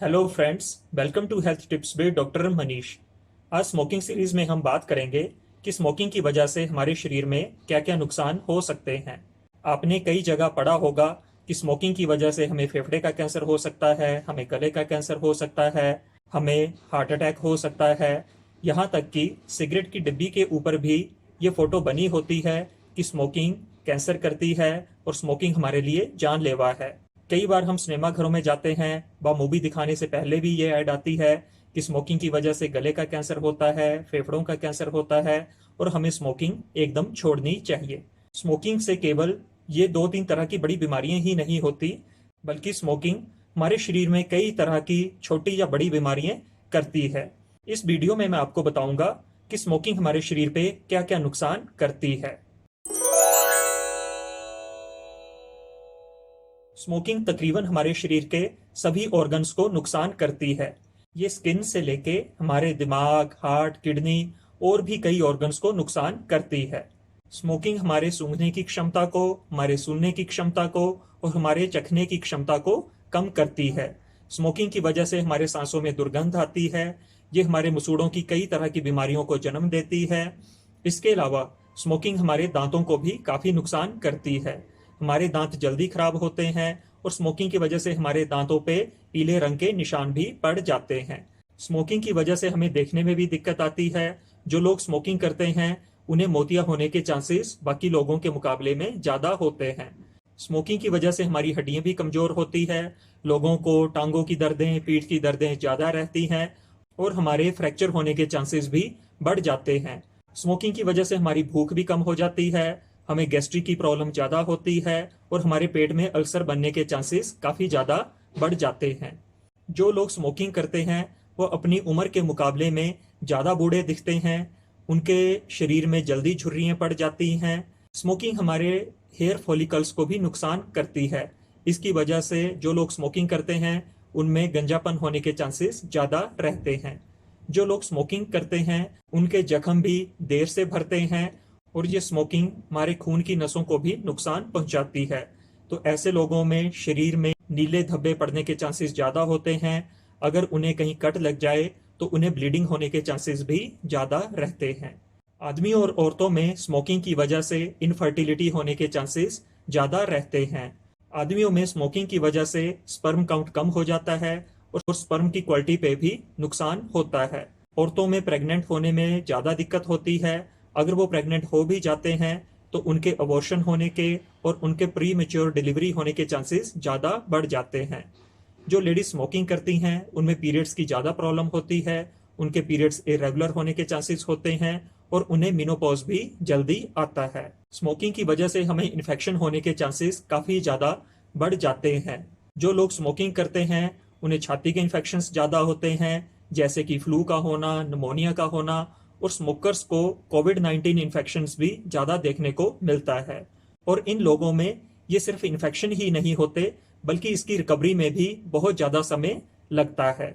Hello friends, welcome to health tips with doctor Manish. आज smoking series में हम बात करेंगे कि स्मोकिंग की वजह से हमारे शरीर में क्या क्या नुकसान हो सकते हैं। आपने कई जगह पढ़ा होगा कि स्मोकिंग की वजह से हमें फेफड़े का कैंसर हो सकता है, हमें गले का कैंसर हो सकता है, हमें हार्ट अटैक हो सकता है। यहाँ तक कि सिगरेट की डिब्बी के ऊपर भी ये फोटो बनी होती है कि स्मोकिंग कैंसर करती है और स्मोकिंग हमारे लिए जानलेवा है। कई बार हम सिनेमा घरों में जाते हैं, मूवी दिखाने से पहले भी ये ऐड आती है कि स्मोकिंग की वजह से गले का कैंसर होता है, फेफड़ों का कैंसर होता है और हमें स्मोकिंग एकदम छोड़नी चाहिए। स्मोकिंग से केवल ये दो तीन तरह की बड़ी बीमारियां ही नहीं होती, बल्कि स्मोकिंग हमारे शरीर में कई तरह की छोटी या बड़ी बीमारियां करती है। इस वीडियो में मैं आपको बताऊंगा कि स्मोकिंग हमारे शरीर पे क्या क्या नुकसान करती है। स्मोकिंग तकरीबन हमारे शरीर के सभी ऑर्गन्स को नुकसान करती है। ये स्किन से लेके हमारे दिमाग, हार्ट, किडनी और भी कई ऑर्गन्स को नुकसान करती है। स्मोकिंग हमारे सूंघने की क्षमता को, हमारे सुनने की क्षमता को और हमारे चखने की क्षमता को कम करती है। स्मोकिंग की वजह से हमारे सांसों में दुर्गंध आती है। ये हमारे मसूड़ों की कई तरह की बीमारियों को जन्म देती है। इसके अलावा स्मोकिंग हमारे दांतों को भी काफी नुकसान करती है। हमारे दांत जल्दी खराब होते हैं और स्मोकिंग की वजह से हमारे दांतों पे पीले रंग के निशान भी पड़ जाते हैं। स्मोकिंग की वजह से हमें देखने में भी दिक्कत आती है। जो लोग स्मोकिंग करते हैं उन्हें मोतिया होने के चांसेस बाकी लोगों के मुकाबले में ज्यादा होते हैं। स्मोकिंग की वजह से हमारी हड्डियां भी कमजोर होती है। लोगों को टांगों की दर्दें, पीठ की दर्दें ज्यादा रहती हैं और हमारे फ्रैक्चर होने के चांसेस भी बढ़ जाते हैं। स्मोकिंग की वजह से हमारी भूख भी कम हो जाती है, हमें गैस्ट्रिक की प्रॉब्लम ज्यादा होती है और हमारे पेट में अल्सर बनने के चांसेस काफी ज्यादा बढ़ जाते हैं। जो लोग स्मोकिंग करते हैं वो अपनी उम्र के मुकाबले में ज्यादा बूढ़े दिखते हैं, उनके शरीर में जल्दी झुर्रियां पड़ जाती हैं। स्मोकिंग हमारे हेयर फॉलिकल्स को भी नुकसान करती है। इसकी वजह से जो लोग स्मोकिंग करते हैं उनमें गंजापन होने के चांसेस ज्यादा रहते हैं। जो लोग स्मोकिंग करते हैं उनके जख्म भी देर से भरते हैं और ये स्मोकिंग हमारे खून की नसों को भी नुकसान पहुंचाती है। तो ऐसे लोगों में शरीर में नीले धब्बे पड़ने के चांसेस ज्यादा होते हैं। अगर उन्हें कहीं कट लग जाए तो उन्हें ब्लीडिंग होने के चांसेस भी ज्यादा रहते हैं। आदमियों और औरतों में स्मोकिंग की वजह से इनफर्टिलिटी होने के चांसेस ज्यादा रहते हैं। आदमियों में स्मोकिंग की वजह से स्पर्म काउंट कम हो जाता है और स्पर्म की क्वालिटी पे भी नुकसान होता है। औरतों में प्रेग्नेंट होने में ज्यादा दिक्कत होती है। अगर वो प्रेग्नेंट हो भी जाते हैं तो उनके अबॉर्शन होने के और उनके प्री मेच्योर डिलीवरी होने के चांसेस ज्यादा बढ़ जाते हैं। जो लेडीज स्मोकिंग करती हैं उनमें पीरियड्स की ज्यादा प्रॉब्लम होती है, उनके पीरियड्स इरेगुलर होने के चांसेस होते हैं और उन्हें मेनोपॉज भी जल्दी आता है। स्मोकिंग की वजह से हमें इन्फेक्शन होने के चांसेस काफी ज्यादा बढ़ जाते हैं। जो लोग स्मोकिंग करते हैं उन्हें छाती के इन्फेक्शन ज्यादा होते हैं, जैसे कि फ्लू का होना, निमोनिया का होना और स्मोकर्स को कोविड-19 इन्फेक्शंस भी ज्यादा देखने को मिलता है। और इन लोगों में ये सिर्फ इन्फेक्शन ही नहीं होते बल्कि इसकी रिकवरी में भी बहुत ज्यादा समय लगता है।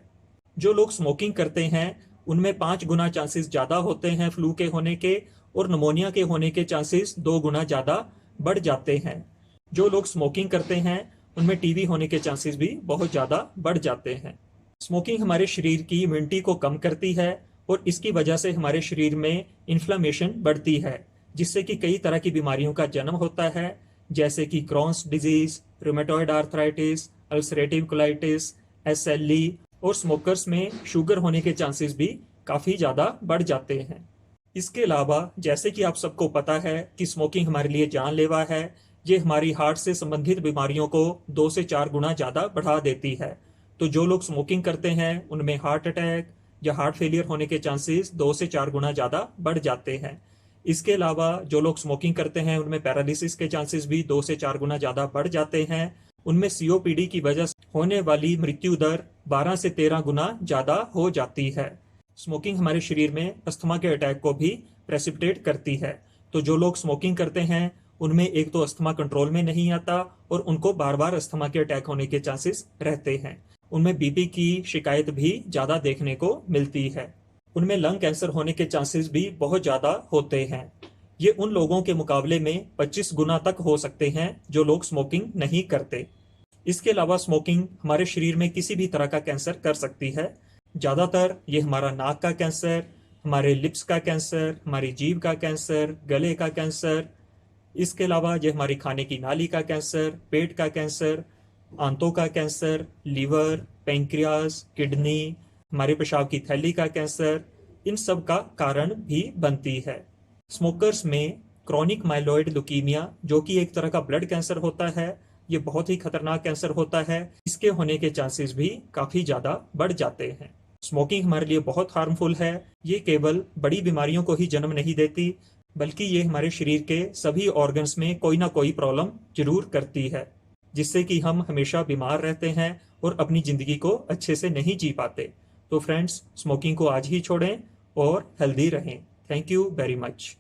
जो लोग स्मोकिंग करते हैं उनमें 5 गुना चांसेस ज्यादा होते हैं फ्लू के होने के और निमोनिया के होने के चांसेस 2 गुना ज्यादा बढ़ जाते हैं। जो लोग स्मोकिंग करते हैं उनमें टीबी होने के चांसेस भी बहुत ज्यादा बढ़ जाते हैं। स्मोकिंग हमारे शरीर की इम्यूनिटी को कम करती है और इसकी वजह से हमारे शरीर में इन्फ्लेमेशन बढ़ती है, जिससे कि कई तरह की बीमारियों का जन्म होता है, जैसे कि Crohn's disease, rheumatoid arthritis, ulcerative colitis, SLE और स्मोकर्स में शुगर होने के चांसेस भी काफी ज्यादा बढ़ जाते हैं। इसके अलावा जैसे कि आप सबको पता है कि स्मोकिंग हमारे लिए जानलेवा है। ये हमारी हार्ट से संबंधित बीमारियों को 2 से 4 गुना ज्यादा बढ़ा देती है। तो जो लोग स्मोकिंग करते हैं उनमें हार्ट अटैक या हार्ट फेलियर होने के चांसेस 2 से 4 गुना ज्यादा बढ़ जाते हैं। इसके अलावा जो लोग स्मोकिंग करते हैं उनमें पैरालिसिस के चांसेस भी 2 से 4 गुना ज्यादा बढ़ जाते हैं। उनमें सीओपीडी की वजह से होने वाली मृत्यु दर 12 से 13 गुना ज्यादा हो जाती है। स्मोकिंग हमारे शरीर में अस्थमा के अटैक को भी प्रेसिपिटेट करती है। तो जो लोग स्मोकिंग करते हैं उनमें एक तो अस्थमा कंट्रोल में नहीं आता और उनको बार बार अस्थमा के अटैक होने के चांसेस रहते हैं। उनमें बीपी की शिकायत भी ज्यादा देखने को मिलती है। उनमें लंग कैंसर होने के चांसेस भी बहुत ज्यादा होते हैं। ये उन लोगों के मुकाबले में 25 गुना तक हो सकते हैं जो लोग स्मोकिंग नहीं करते। इसके अलावा स्मोकिंग हमारे शरीर में किसी भी तरह का कैंसर कर सकती है। ज़्यादातर ये हमारा नाक का कैंसर, हमारे लिप्स का कैंसर, हमारी जीभ का कैंसर, गले का कैंसर, इसके अलावा ये हमारी खाने की नाली का कैंसर, पेट का कैंसर, आंतों का कैंसर, लीवर, पैंक्रियाज, किडनी, हमारे पेशाब की थैली का कैंसर, इन सब का कारण भी बनती है। स्मोकर्स में क्रॉनिक माइलॉइड ल्यूकीमिया, जो कि एक तरह का ब्लड कैंसर होता है, ये बहुत ही खतरनाक कैंसर होता है। इसके होने के चांसेस भी काफी ज्यादा बढ़ जाते हैं। स्मोकिंग हमारे लिए बहुत हार्मफुल है। ये केवल बड़ी बीमारियों को ही जन्म नहीं देती, बल्कि ये हमारे शरीर के सभी ऑर्गन्स में कोई ना कोई प्रॉब्लम जरूर करती है, जिससे कि हम हमेशा बीमार रहते हैं और अपनी जिंदगी को अच्छे से नहीं जी पाते। तो फ्रेंड्स, स्मोकिंग को आज ही छोड़ें और हेल्दी रहें। Thank you very much.